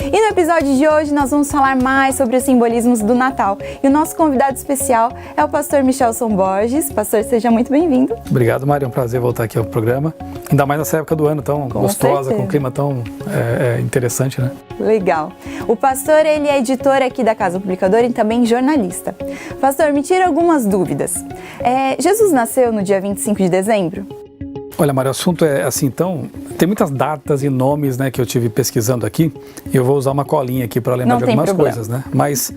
E no episódio de hoje nós vamos falar mais sobre os simbolismos do Natal. E o nosso convidado especial é o pastor Michelson Borges. Pastor, seja muito bem-vindo. Obrigado, Mário. É um prazer voltar aqui ao programa. Ainda mais nessa época do ano tão gostosa, com um clima tão interessante, né? Legal. O pastor, ele é editor aqui da Casa Publicadora e também jornalista. Pastor, me tira algumas dúvidas. Jesus nasceu no dia 25 de dezembro? Olha, Mário, o assunto é assim, então, tem muitas datas e nomes, né, que eu tive pesquisando aqui, e eu vou usar uma colinha aqui para lembrar de algumas coisas, né? Mas,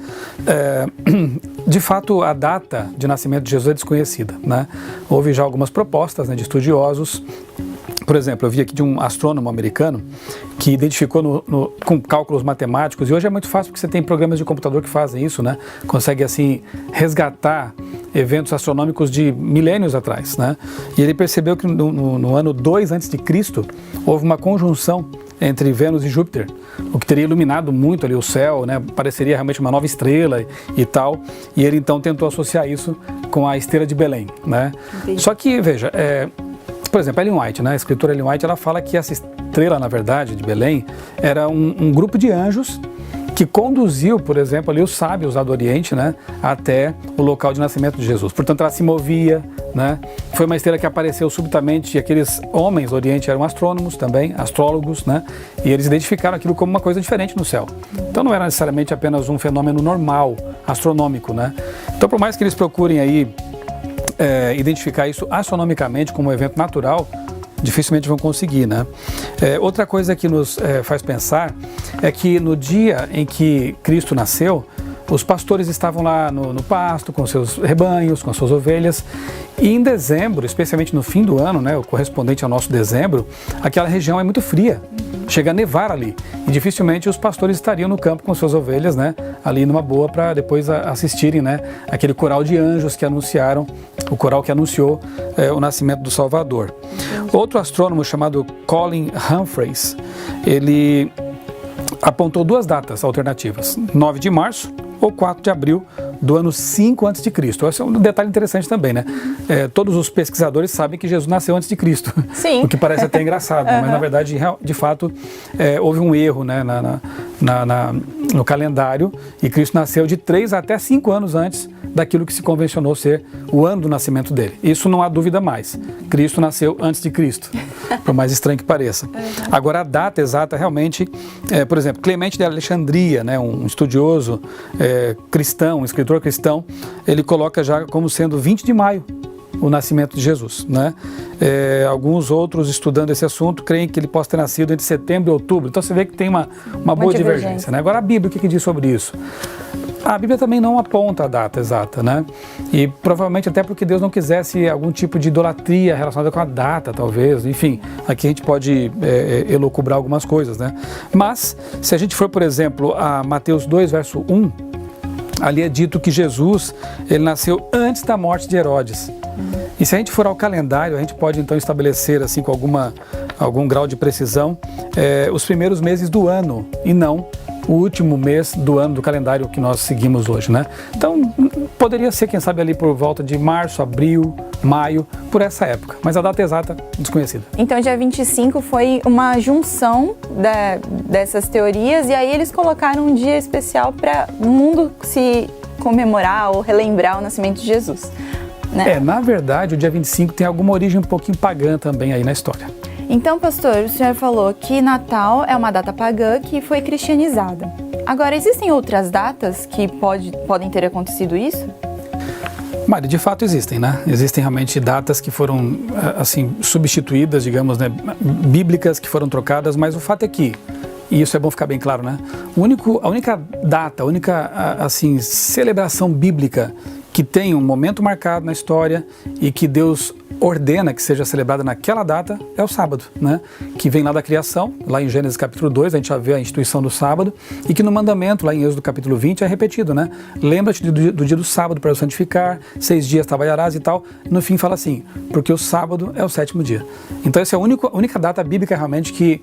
de fato, a data de nascimento de Jesus é desconhecida, né? Houve já algumas propostas, né, de estudiosos. Por exemplo, eu vi aqui de um astrônomo americano que identificou com cálculos matemáticos, e hoje é muito fácil porque você tem programas de computador que fazem isso, né? Consegue, assim, resgatar eventos astronômicos de milênios atrás, né? E ele percebeu que no ano 2 a.C., houve uma conjunção entre Vênus e Júpiter, o que teria iluminado muito ali o céu, né? Pareceria realmente uma nova estrela e tal. E ele então tentou associar isso com a estrela de Belém, né? Entendi. Só que, veja, por exemplo, Ellen White, né? A escritora Ellen White, ela fala que essa estrela, na verdade, de Belém, era um grupo de anjos que conduziu, por exemplo, ali os sábios lá do Oriente, né, até o local de nascimento de Jesus. Portanto, ela se movia, né? Foi uma estrela que apareceu subitamente, e aqueles homens do Oriente eram astrônomos também, astrólogos, né? E eles identificaram aquilo como uma coisa diferente no céu. Então não era necessariamente apenas um fenômeno normal, astronômico, né? Então, por mais que eles procurem aí identificar isso astronomicamente como um evento natural, dificilmente vão conseguir, né? Outra coisa que nos faz pensar é que no dia em que Cristo nasceu, os pastores estavam lá no pasto com seus rebanhos, com suas ovelhas, e em dezembro, especialmente no fim do ano, né, o correspondente ao nosso dezembro, aquela região é muito fria, chega a nevar ali, e dificilmente os pastores estariam no campo com suas ovelhas, né, ali numa boa para depois assistirem, né, aquele coral de anjos que anunciaram, o coral que anunciou o nascimento do Salvador. Outro astrônomo chamado Colin Humphreys, ele apontou duas datas alternativas, 9 de março ou 4 de abril do ano 5 a.C. Esse é um detalhe interessante também, né? Todos os pesquisadores sabem que Jesus nasceu antes de Cristo, o que parece até engraçado, mas na verdade, de fato, houve um erro, né, no calendário, e Cristo nasceu de 3 até 5 anos antes daquilo que se convencionou ser o ano do nascimento dele. Isso não há dúvida mais. Cristo nasceu antes de Cristo, por mais estranho que pareça. Agora, a data exata realmente, por exemplo, Clemente de Alexandria, né, um estudioso cristão, um escritor cristão, ele coloca já como sendo 20 de maio o nascimento de Jesus, né? Alguns outros estudando esse assunto creem que ele possa ter nascido entre setembro e outubro. Então você vê que tem uma boa divergência, né? Agora a Bíblia, o que diz sobre isso? A Bíblia também não aponta a data exata, né? E provavelmente até porque Deus não quisesse algum tipo de idolatria relacionada com a data, talvez. Enfim, aqui a gente pode elocubrar algumas coisas, né? Mas, se a gente for, por exemplo, a Mateus 2, verso 1, ali é dito que Jesus, ele nasceu antes da morte de Herodes. E se a gente for ao calendário, a gente pode então estabelecer, assim, com algum grau de precisão, os primeiros meses do ano, e não o último mês do ano do calendário que nós seguimos hoje, né? Então, poderia ser, quem sabe, ali por volta de março, abril, maio, por essa época. Mas a data exata, desconhecida. Então, dia 25 foi uma junção dessas teorias, e aí eles colocaram um dia especial para o mundo se comemorar ou relembrar o nascimento de Jesus, né? Na verdade, o dia 25 tem alguma origem um pouquinho pagã também aí na história. Então, pastor, o senhor falou que Natal é uma data pagã que foi cristianizada. Agora, existem outras datas que podem ter acontecido isso? Mari, de fato existem, né? Existem realmente datas que foram, assim, substituídas, digamos, né, bíblicas que foram trocadas, mas o fato é que, e isso é bom ficar bem claro, né? A única data, a única, assim, celebração bíblica que tem um momento marcado na história e que Deus ordena que seja celebrada naquela data é o sábado, né? Que vem lá da criação, lá em Gênesis capítulo 2, a gente já vê a instituição do sábado, e que no mandamento, lá em Êxodo capítulo 20, é repetido, né? Lembra-te do dia do sábado para o santificar, 6 dias trabalharás e tal. No fim fala assim, porque o sábado é o 7º dia. Então essa é a única data bíblica realmente que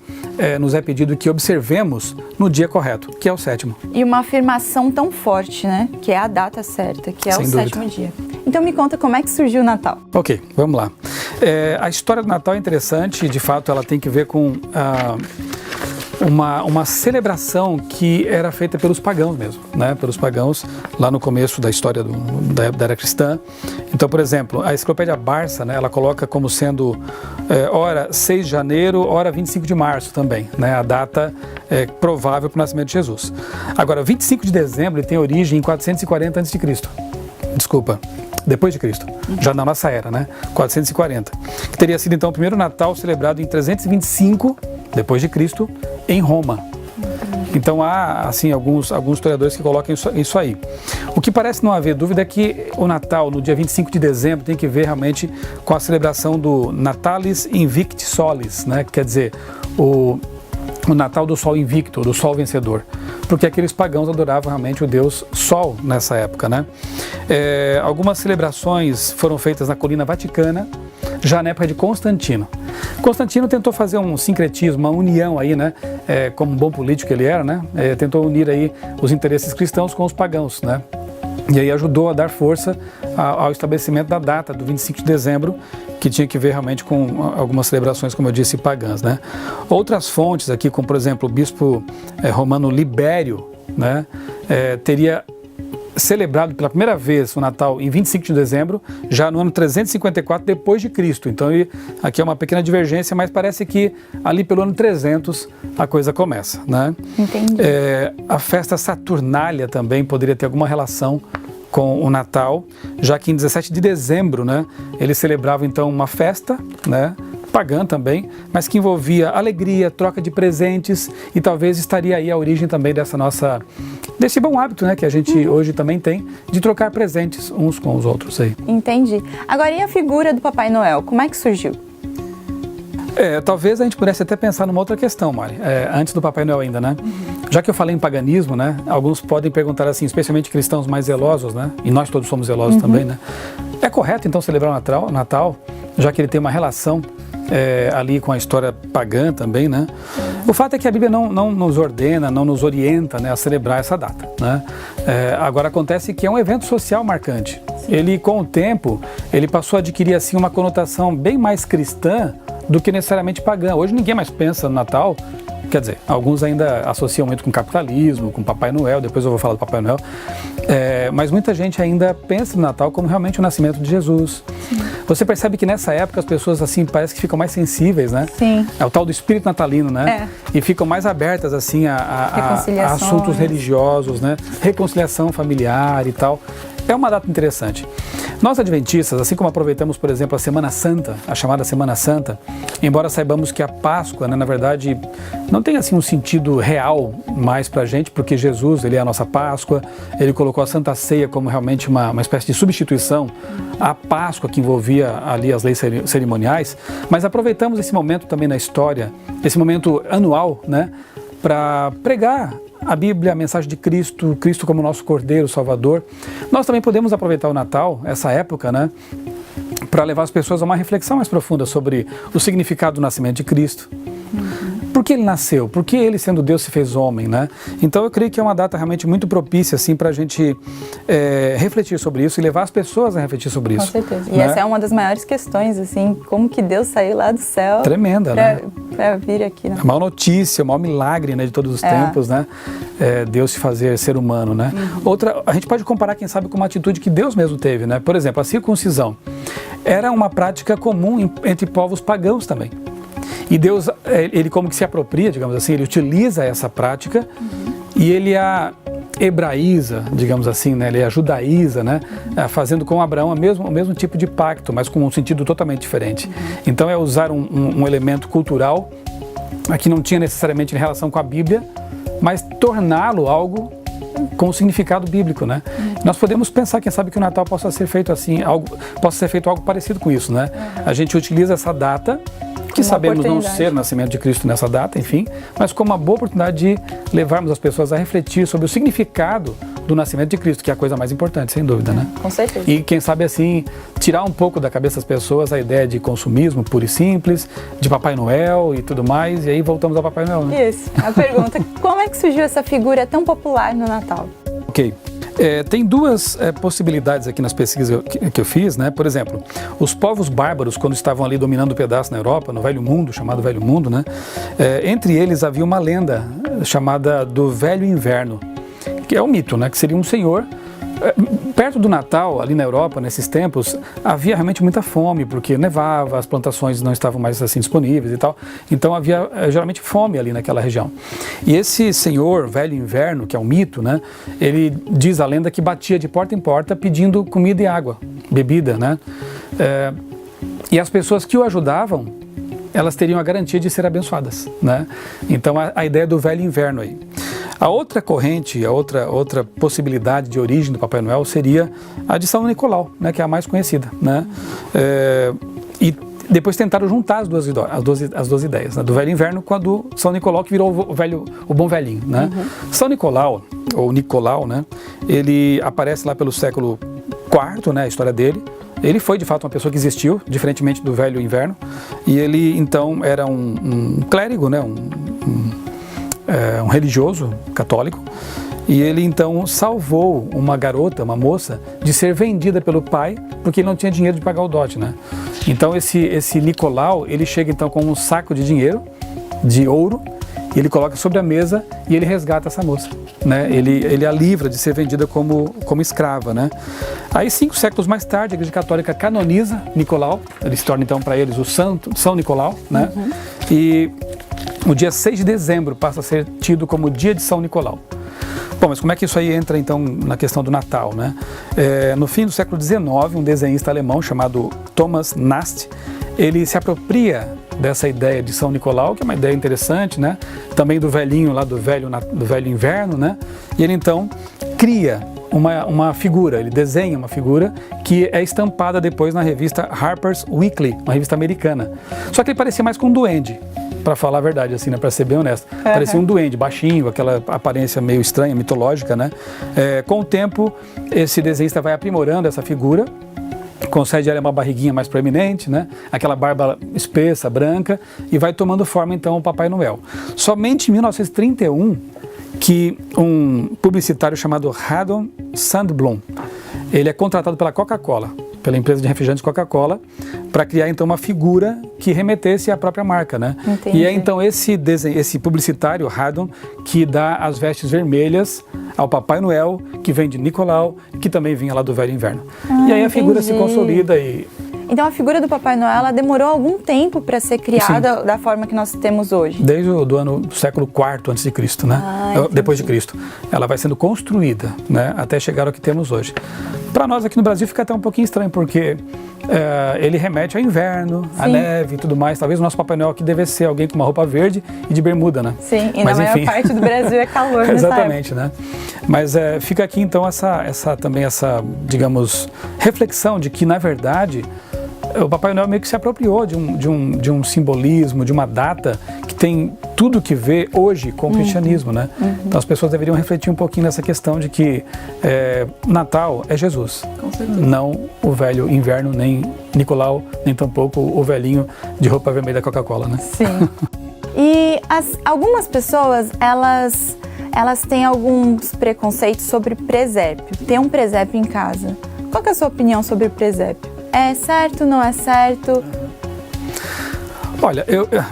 nos é pedido que observemos no dia correto, que é o 7º. E uma afirmação tão forte, né? Que é a data certa, que é o 7º dia. Então me conta como é que surgiu o Natal. Ok, vamos lá. A história do Natal é interessante, de fato ela tem que ver com uma celebração que era feita pelos pagãos mesmo, né? Pelos pagãos lá no começo da história da era cristã. Então, por exemplo, a Enciclopédia Barça, né, ela coloca como sendo ora 6 de janeiro, ora 25 de março também, né? A data provável para o nascimento de Jesus. Agora, 25 de dezembro ele tem origem em 440 a.C. Desculpa, depois de Cristo, já na nossa era, né? 440. Que teria sido então o primeiro Natal celebrado em 325 depois de Cristo em Roma. Então há assim alguns historiadores que colocam isso aí. O que parece não haver dúvida é que o Natal no dia 25 de dezembro tem que ver realmente com a celebração do Natalis Invicti Solis, né? Que quer dizer o Natal do Sol Invicto, do Sol Vencedor, porque aqueles pagãos adoravam realmente o Deus Sol nessa época, né? Algumas celebrações foram feitas na Colina Vaticana, já na época de Constantino. Constantino tentou fazer um sincretismo, uma união aí, né? Como um bom político ele era, né? Tentou unir aí os interesses cristãos com os pagãos, né? E aí ajudou a dar força ao estabelecimento da data do 25 de dezembro, que tinha que ver realmente com algumas celebrações, como eu disse, pagãs, né? Outras fontes aqui, como por exemplo o bispo romano Libério, né? Teria celebrado pela primeira vez o Natal em 25 de dezembro, já no ano 354 depois de Cristo. Então aqui é uma pequena divergência, mas parece que ali pelo ano 300 a coisa começa, né? Entendi. A festa Saturnália também poderia ter alguma relação com o Natal, já que em 17 de dezembro, né, eles celebravam então uma festa, né, pagã também, mas que envolvia alegria, troca de presentes, e talvez estaria aí a origem também desse bom hábito, né, que a gente hoje também tem, de trocar presentes uns com os outros aí. Entendi. Agora, e a figura do Papai Noel, como é que surgiu? Talvez a gente pudesse até pensar numa outra questão, Mari, antes do Papai Noel ainda, né? Já que eu falei em paganismo, né? Alguns podem perguntar assim, especialmente cristãos mais zelosos, né? E nós todos somos zelosos também, né? É correto então celebrar o Natal, já que ele tem uma relação ali com a história pagã também, né? O fato é que a Bíblia não nos ordena, não nos orienta, né, a celebrar essa data, né? Agora acontece que é um evento social marcante. Ele, com o tempo, ele passou a adquirir assim uma conotação bem mais cristã do que necessariamente pagã. Hoje ninguém mais pensa no Natal, quer dizer, alguns ainda associam muito com capitalismo, com Papai Noel, depois eu vou falar do Papai Noel, mas muita gente ainda pensa no Natal como realmente o nascimento de Jesus. Sim. Você percebe que nessa época as pessoas assim parece que ficam mais sensíveis, né? Sim. É o tal do espírito natalino, né? E ficam mais abertas assim a assuntos religiosos, né? Reconciliação familiar e tal. É uma data interessante. Nós adventistas, assim como aproveitamos, por exemplo, a Semana Santa, a chamada Semana Santa, embora saibamos que a Páscoa, né, na verdade, não tem assim um sentido real mais pra gente, porque Jesus, ele é a nossa Páscoa, ele colocou a Santa Ceia como realmente uma espécie de substituição à Páscoa que envolvia ali as leis cerimoniais, mas aproveitamos esse momento também na história, esse momento anual, né, para pregar a Bíblia, a mensagem de Cristo, Cristo como nosso Cordeiro Salvador. Nós também podemos aproveitar o Natal, essa época, né, para levar as pessoas a uma reflexão mais profunda sobre o significado do nascimento de Cristo. Por que ele nasceu? Por que ele, sendo Deus, se fez homem, né? Então eu creio que é uma data realmente muito propícia assim, para a gente refletir sobre isso e levar as pessoas a refletir sobre isso. Com certeza. E né? essa é uma das maiores questões, assim, como que Deus saiu lá do céu. Tremenda, né? Para vir aqui. Né? A maior notícia, o maior milagre, né, de todos os tempos, né? Deus se fazer ser humano, né? Outra, a gente pode comparar, quem sabe, com uma atitude que Deus mesmo teve, né? Por exemplo, a circuncisão era uma prática comum entre povos pagãos também. E Deus, ele como que se apropria, digamos assim, ele utiliza essa prática e ele a hebraiza, digamos assim, né? Ele a judaiza, né? Fazendo com Abraão o mesmo tipo de pacto, mas com um sentido totalmente diferente. Então é usar um elemento cultural que não tinha necessariamente relação com a Bíblia, mas torná-lo algo com o significado bíblico, né? Nós podemos pensar, quem sabe, que o Natal possa ser feito assim, algo parecido com isso, né? A gente utiliza essa data, que sabemos não ser o nascimento de Cristo nessa data, enfim, mas como uma boa oportunidade de levarmos as pessoas a refletir sobre o significado do nascimento de Cristo, que é a coisa mais importante, sem dúvida, né? Com certeza. E quem sabe assim, tirar um pouco da cabeça das pessoas a ideia de consumismo puro e simples, de Papai Noel e tudo mais, e aí voltamos ao Papai Noel, né? Isso. A pergunta, como é que surgiu essa figura tão popular no Natal? Ok. Tem duas possibilidades aqui nas pesquisas que eu fiz, né? Por exemplo, os povos bárbaros, quando estavam ali dominando o pedaço na Europa, no Velho Mundo, chamado Velho Mundo, né? Entre eles havia uma lenda chamada do Velho Inverno, que é um mito, né? Que seria um senhor. Perto do Natal, ali na Europa, nesses tempos, havia realmente muita fome, porque nevava, as plantações não estavam mais assim disponíveis e tal. Então havia geralmente fome ali naquela região. E esse senhor, Velho Inverno, que é um mito, né? Ele diz a lenda que batia de porta em porta pedindo comida e água, bebida, né? E as pessoas que o ajudavam, elas teriam a garantia de ser abençoadas, né? Então a ideia do Velho Inverno aí. A outra corrente, a outra possibilidade de origem do Papai Noel seria a de São Nicolau, né, que é a mais conhecida, né? E depois tentaram juntar as duas ideias, né, do Velho Inverno com a do São Nicolau, que virou o bom velhinho, né? São Nicolau, ou Nicolau, né, ele aparece lá pelo século IV, né, a história dele. Ele foi de fato uma pessoa que existiu, diferentemente do Velho Inverno, e ele então era um clérigo, né, um religioso católico, e ele então salvou uma garota, uma moça, de ser vendida pelo pai, porque ele não tinha dinheiro de pagar o dote, né? Então esse Nicolau, ele chega então com um saco de dinheiro, de ouro, e ele coloca sobre a mesa e ele resgata essa moça, né? Ele a livra de ser vendida como escrava, né? Aí 5 séculos mais tarde, a Igreja Católica canoniza Nicolau, ele se torna então para eles o São Nicolau, né? E o dia 6 de dezembro passa a ser tido como dia de São Nicolau. Bom, mas como é que isso aí entra então na questão do Natal, né? No fim do século XIX, um desenhista alemão chamado Thomas Nast, ele se apropria dessa ideia de São Nicolau, que é uma ideia interessante, né? Também do velhinho lá do Velho Inverno, né? E ele então cria uma figura, ele desenha uma figura que é estampada depois na revista Harper's Weekly, uma revista americana. Só que ele parecia mais com um duende, para falar a verdade, assim, né, para ser bem honesto. Parecia um duende, baixinho, aquela aparência meio estranha, mitológica, né? Com o tempo, esse desenhista vai aprimorando essa figura, concede a ela uma barriguinha mais proeminente, né? Aquela barba espessa, branca, e vai tomando forma, então, o Papai Noel. Somente em 1931, que um publicitário chamado Haddon Sandblom, ele é contratado pela Coca-Cola, pela empresa de refrigerantes Coca-Cola, para criar então uma figura que remetesse à própria marca, né? Entendi. E é então esse publicitário, Haddon, que dá as vestes vermelhas ao Papai Noel, que vem de Nicolau, que também vinha lá do Velho Inverno. E aí a figura se consolida e... Então a figura do Papai Noel, ela demorou algum tempo para ser criada da forma que nós temos hoje? Desde do século IV a.C., né? Depois de Cristo. Ela vai sendo construída, né? Até chegar ao que temos hoje. Para nós aqui no Brasil fica até um pouquinho estranho, porque ele remete ao inverno, à neve e tudo mais. Talvez o nosso Papai Noel aqui devesse ser alguém com uma roupa verde e de bermuda, né? Sim, e mas, na maior parte do Brasil é calor nessa Exatamente, né? Mas fica aqui então essa, digamos, reflexão de que, na verdade, o Papai Noel meio que se apropriou de um simbolismo, de uma data que tem tudo que ver hoje com o cristianismo, né? Então as pessoas deveriam refletir um pouquinho nessa questão de que Natal é Jesus, não o Velho Inverno, nem Nicolau, nem tampouco o velhinho de roupa vermelha da Coca-Cola, né? Sim. E algumas pessoas, elas têm alguns preconceitos sobre presépio, ter um presépio em casa. Qual que é a sua opinião sobre presépio? É certo, não é certo? Olha,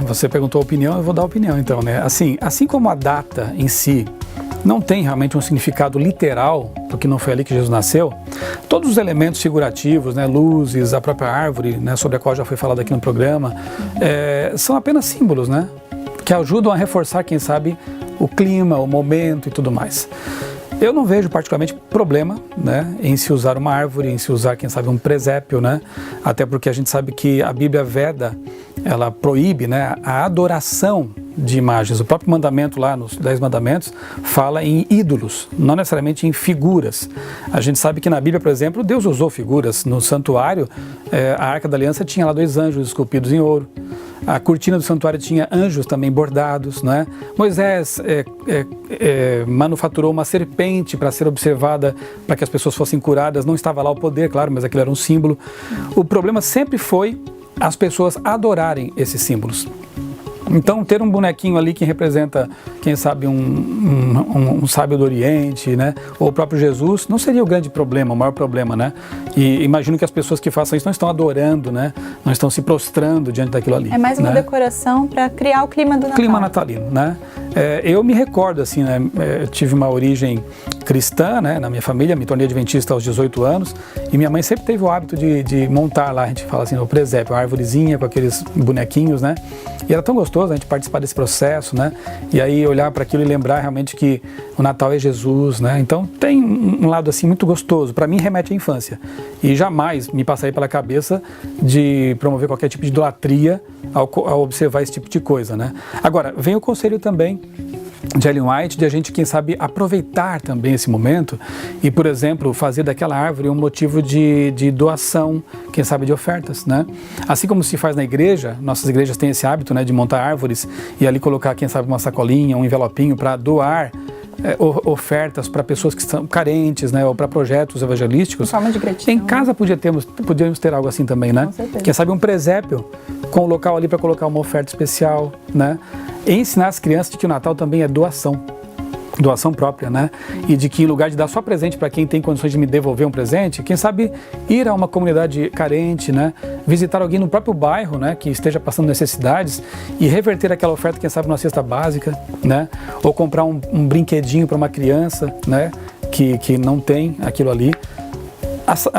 você perguntou a opinião, eu vou dar a opinião então, né? Assim como a data em si não tem realmente um significado literal, porque não foi ali que Jesus nasceu, todos os elementos figurativos, né, luzes, a própria árvore, né, sobre a qual já foi falado aqui no programa, são apenas símbolos, né? Que ajudam a reforçar, quem sabe, o clima, o momento e tudo mais. Eu não vejo particularmente problema, né, em se usar uma árvore, em se usar, quem sabe, um presépio, né? Até porque a gente sabe que a Bíblia Veda, ela proíbe, né, a adoração de imagens. O próprio mandamento lá, nos 10 mandamentos, fala em ídolos, não necessariamente em figuras. A gente sabe que na Bíblia, por exemplo, Deus usou figuras. No santuário, a Arca da Aliança tinha lá 2 anjos esculpidos em ouro. A cortina do santuário tinha anjos também bordados, não é? Moisés manufaturou uma serpente para ser observada, para que as pessoas fossem curadas. Não estava lá o poder, claro, mas aquilo era um símbolo. O problema sempre foi as pessoas adorarem esses símbolos. Então, ter um bonequinho ali que representa, quem sabe, um sábio do Oriente, né? Ou o próprio Jesus, não seria o grande problema, o maior problema, né? E imagino que as pessoas que façam isso não estão adorando, né? Não estão se prostrando diante daquilo ali. É mais uma decoração para criar o clima do Natal. Clima natalino, né? Eu me recordo, assim, né? Eu tive uma origem cristã, né? Na minha família, me tornei adventista aos 18 anos, e minha mãe sempre teve o hábito de montar lá, a gente fala assim, no presépio, uma árvorezinha com aqueles bonequinhos, né? E era tão gostoso a gente participar desse processo, né? E aí olhar para aquilo e lembrar realmente que o Natal é Jesus, né? Então tem um lado assim muito gostoso. Para mim remete à infância. E jamais me passaria pela cabeça de promover qualquer tipo de idolatria ao observar esse tipo de coisa, né? Agora, vem o conselho também de Ellen White, de a gente, quem sabe, aproveitar também esse momento e, por exemplo, fazer daquela árvore um motivo de doação, quem sabe, de ofertas, né? Assim como se faz na igreja, nossas igrejas têm esse hábito, né, de montar árvores e ali colocar, quem sabe, uma sacolinha, um envelopinho para doar ofertas para pessoas que estão carentes, né, ou para projetos evangelísticos. Forma de gratidão. Em casa podíamos ter algo assim também, né? Com certeza. Quem sabe um presépio com o local ali para colocar uma oferta especial, né? E ensinar as crianças de que o Natal também é doação própria, né? E de que em lugar de dar só presente para quem tem condições de me devolver um presente, quem sabe ir a uma comunidade carente, né? Visitar alguém no próprio bairro, né? Que esteja passando necessidades e reverter aquela oferta, quem sabe, numa cesta básica, né? Ou comprar um brinquedinho para uma criança, né? Que não tem aquilo ali.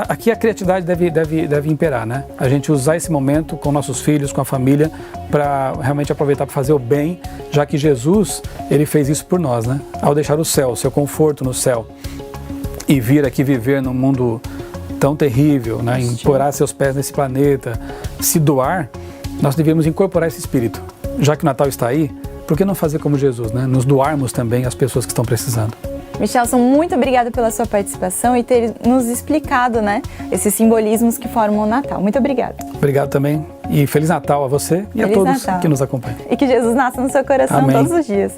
Aqui a criatividade deve imperar, né? A gente usar esse momento com nossos filhos, com a família, para realmente aproveitar para fazer o bem, já que Jesus, ele fez isso por nós, né? Ao deixar o céu, o seu conforto no céu, e vir aqui viver num mundo tão terrível, né? Emporar seus pés nesse planeta, se doar, nós devemos incorporar esse espírito. Já que o Natal está aí, por que não fazer como Jesus, né? Nos doarmos também às pessoas que estão precisando. Michelson, muito obrigada pela sua participação e ter nos explicado, né, esses simbolismos que formam o Natal. Muito obrigada. Obrigado também e Feliz Natal a você e a todos que nos acompanham. E que Jesus nasça no seu coração. Amém. Todos os dias.